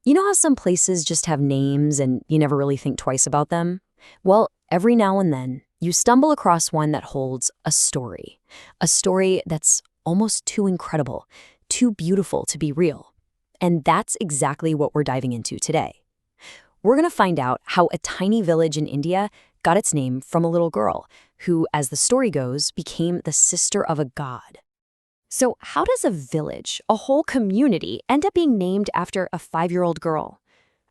You know how some places just have names and you never really think twice about them? Well, every now and then, you stumble across one that holds a story that's almost too incredible, too beautiful to be real. And that's exactly what we're diving into today. We're going to find out how a tiny village in India got its name from a little girl who, as the story goes, became the sister of a god. So how does a village, a whole community, end up being named after a 5-year-old girl?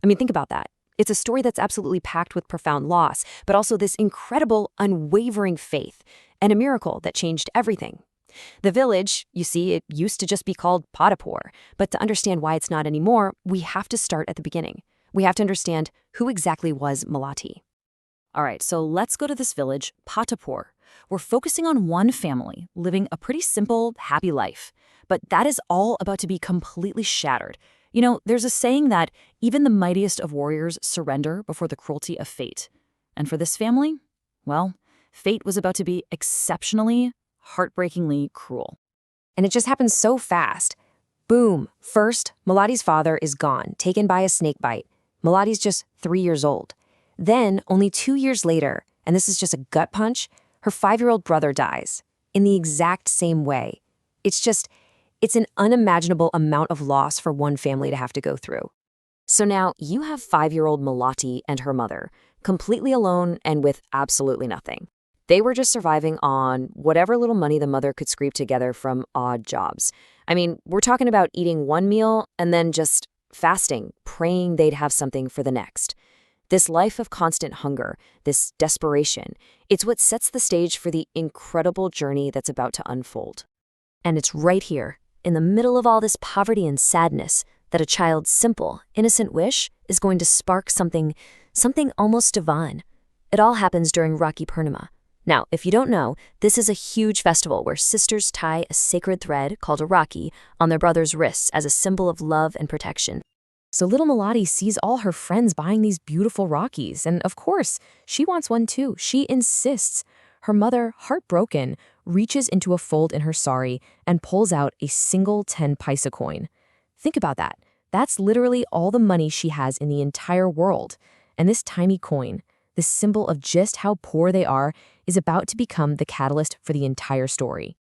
I mean, think about that. It's a story that's absolutely packed with profound loss, but also this incredible, unwavering faith, and a miracle that changed everything. The village, you see, it used to just be called Patapur, but to understand why it's not anymore, we have to start at the beginning. We have to understand who exactly was Malati. All right, so let's go to this village, Patapur. We're focusing on one family living a pretty simple, happy life. But that is all about to be completely shattered. You know, there's a saying that even the mightiest of warriors surrender before the cruelty of fate. And for this family, well, fate was about to be exceptionally, heartbreakingly cruel. And it just happened so fast. Boom. First, Malati's father is gone, taken by a snake bite. Malati's just 3 years old. Then, only 2 years later, and this is just a gut punch, her 5-year-old brother dies in the exact same way. It's an unimaginable amount of loss for one family to have to go through. So now you have 5-year-old Malati and her mother, completely alone and with absolutely nothing. They were just surviving on whatever little money the mother could scrape together from odd jobs. I mean, we're talking about eating one meal and then just fasting, praying they'd have something for the next. This life of constant hunger, this desperation, it's what sets the stage for the incredible journey that's about to unfold. And it's right here, in the middle of all this poverty and sadness, that a child's simple, innocent wish is going to spark something almost divine. It all happens during Rakhi Purnima. Now, if you don't know, this is a huge festival where sisters tie a sacred thread called a Rakhi on their brother's wrists as a symbol of love and protection. So little Malati sees all her friends buying these beautiful Rakhis, and of course, she wants one too. She insists. Her mother, heartbroken, reaches into a fold in her sari and pulls out a single 10 paisa coin. Think about that. That's literally all the money she has in the entire world. And this tiny coin, this symbol of just how poor they are, is about to become the catalyst for the entire story.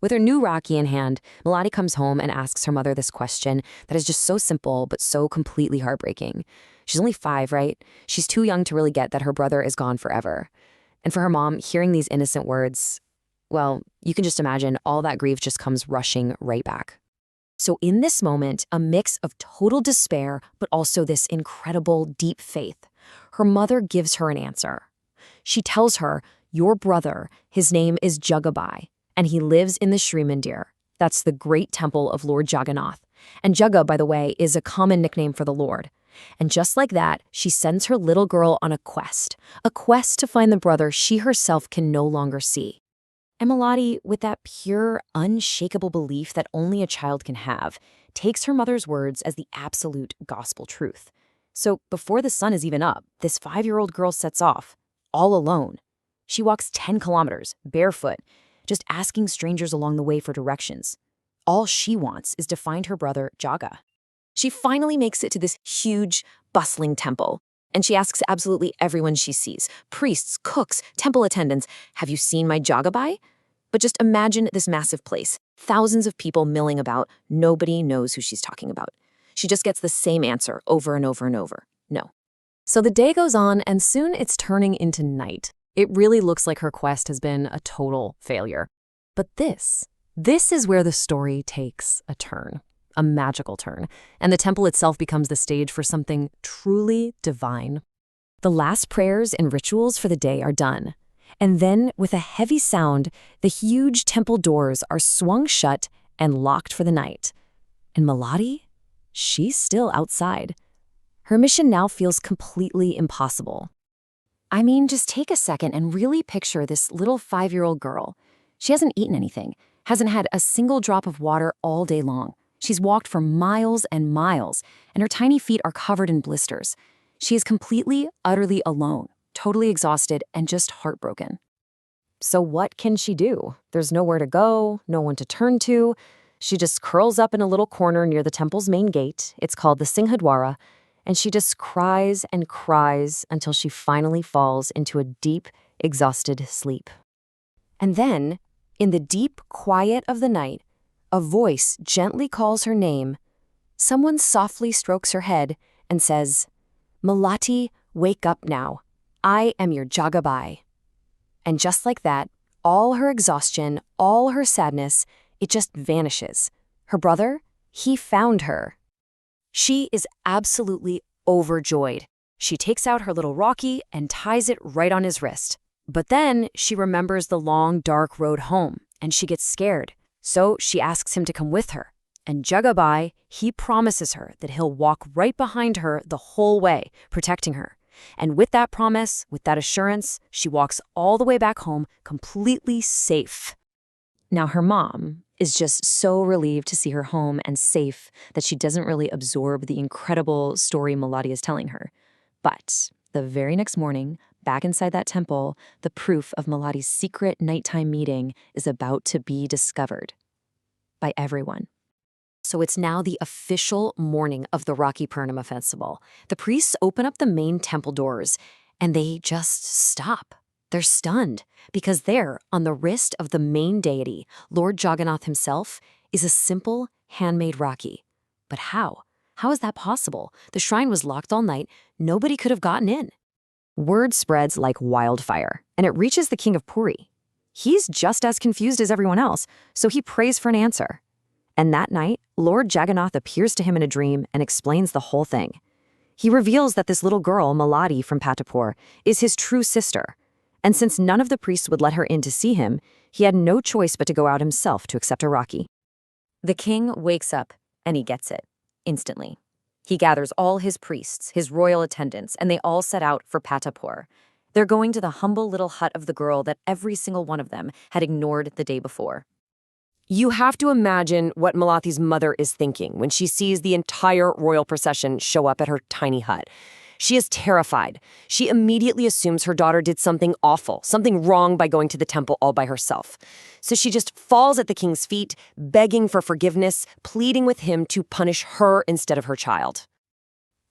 With her new Rakhi in hand, Malati comes home and asks her mother this question that is just so simple but so completely heartbreaking. She's only 5, right? She's too young to really get that her brother is gone forever. And for her mom, hearing these innocent words, well, you can just imagine all that grief just comes rushing right back. So in this moment, a mix of total despair, but also this incredible deep faith, her mother gives her an answer. She tells her, your brother, his name is Jaga Bhai, and he lives in the Sri Mandir. That's the great temple of Lord Jagannath. And Jaga, by the way, is a common nickname for the Lord. And just like that, she sends her little girl on a quest to find the brother she herself can no longer see. And Malati, with that pure, unshakable belief that only a child can have, takes her mother's words as the absolute gospel truth. So before the sun is even up, this 5-year-old girl sets off, all alone. She walks 10 kilometers, barefoot, just asking strangers along the way for directions. All she wants is to find her brother, Jaga. She finally makes it to this huge, bustling temple, and she asks absolutely everyone she sees, priests, cooks, temple attendants, have you seen my Jaga Bhai? But just imagine this massive place, thousands of people milling about, nobody knows who she's talking about. She just gets the same answer over and over and over, no. So the day goes on, and soon it's turning into night. It really looks like her quest has been a total failure. But this is where the story takes a turn. A magical turn, and the temple itself becomes the stage for something truly divine. The last prayers and rituals for the day are done, and then, with a heavy sound, the huge temple doors are swung shut and locked for the night. And Malati? She's still outside. Her mission now feels completely impossible. I mean, just take a second and really picture this little 5-year-old girl. She hasn't eaten anything, hasn't had a single drop of water all day long. She's walked for miles and miles, and her tiny feet are covered in blisters. She is completely, utterly alone, totally exhausted, and just heartbroken. So what can she do? There's nowhere to go, no one to turn to. She just curls up in a little corner near the temple's main gate. It's called the Singhadwara, and she just cries and cries until she finally falls into a deep, exhausted sleep. And then, in the deep quiet of the night, a voice gently calls her name. Someone softly strokes her head and says, "Malati, wake up now. I am your Jaga Bhai." And just like that, all her exhaustion, all her sadness, it just vanishes. Her brother, he found her. She is absolutely overjoyed. She takes out her little Rakhi and ties it right on his wrist. But then she remembers the long, dark road home, and she gets scared. So she asks him to come with her. And Jaga Bhai, he promises her that he'll walk right behind her the whole way, protecting her. And with that promise, with that assurance, she walks all the way back home completely safe. Now her mom is just so relieved to see her home and safe that she doesn't really absorb the incredible story Malati is telling her. But the very next morning, back inside that temple, the proof of Malati's secret nighttime meeting is about to be discovered by everyone. So it's now the official morning of the Rakhi Purnima festival. The priests open up the main temple doors, and they just stop. They're stunned, because there, on the wrist of the main deity, Lord Jagannath himself, is a simple, handmade Rakhi. But how? How is that possible? The shrine was locked all night. Nobody could have gotten in. Word spreads like wildfire, and it reaches the king of Puri. He's just as confused as everyone else, so he prays for an answer. And that night, Lord Jagannath appears to him in a dream and explains the whole thing. He reveals that this little girl, Malati from Patapur, is his true sister. And since none of the priests would let her in to see him, he had no choice but to go out himself to accept a Rakhi. The king wakes up, and he gets it, instantly. He gathers all his priests, his royal attendants, and they all set out for Patapur. They're going to the humble little hut of the girl that every single one of them had ignored the day before. You have to imagine what Malati's mother is thinking when she sees the entire royal procession show up at her tiny hut. She is terrified. She immediately assumes her daughter did something awful, something wrong by going to the temple all by herself. So she just falls at the king's feet, begging for forgiveness, pleading with him to punish her instead of her child.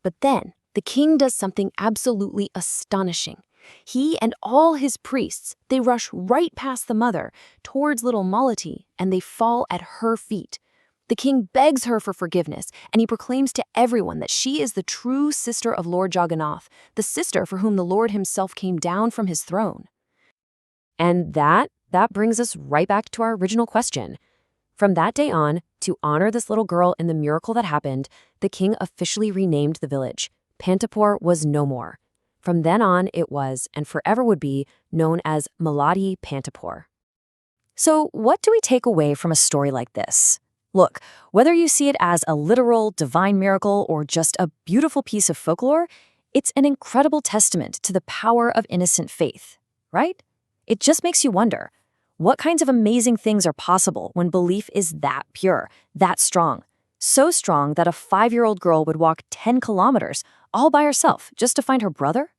But then, the king does something absolutely astonishing. He and all his priests, they rush right past the mother, towards little Malati, and they fall at her feet. The king begs her for forgiveness, and he proclaims to everyone that she is the true sister of Lord Jagannath, the sister for whom the Lord himself came down from his throne. And that brings us right back to our original question. From that day on, to honor this little girl in the miracle that happened, the king officially renamed the village. Patapur was no more. From then on, it was, and forever would be, known as Malati Patapur. So what do we take away from a story like this? Look, whether you see it as a literal, divine miracle or just a beautiful piece of folklore, it's an incredible testament to the power of innocent faith, right? It just makes you wonder, what kinds of amazing things are possible when belief is that pure, that strong? So strong that a 5-year-old girl would walk 10 kilometers all by herself just to find her brother?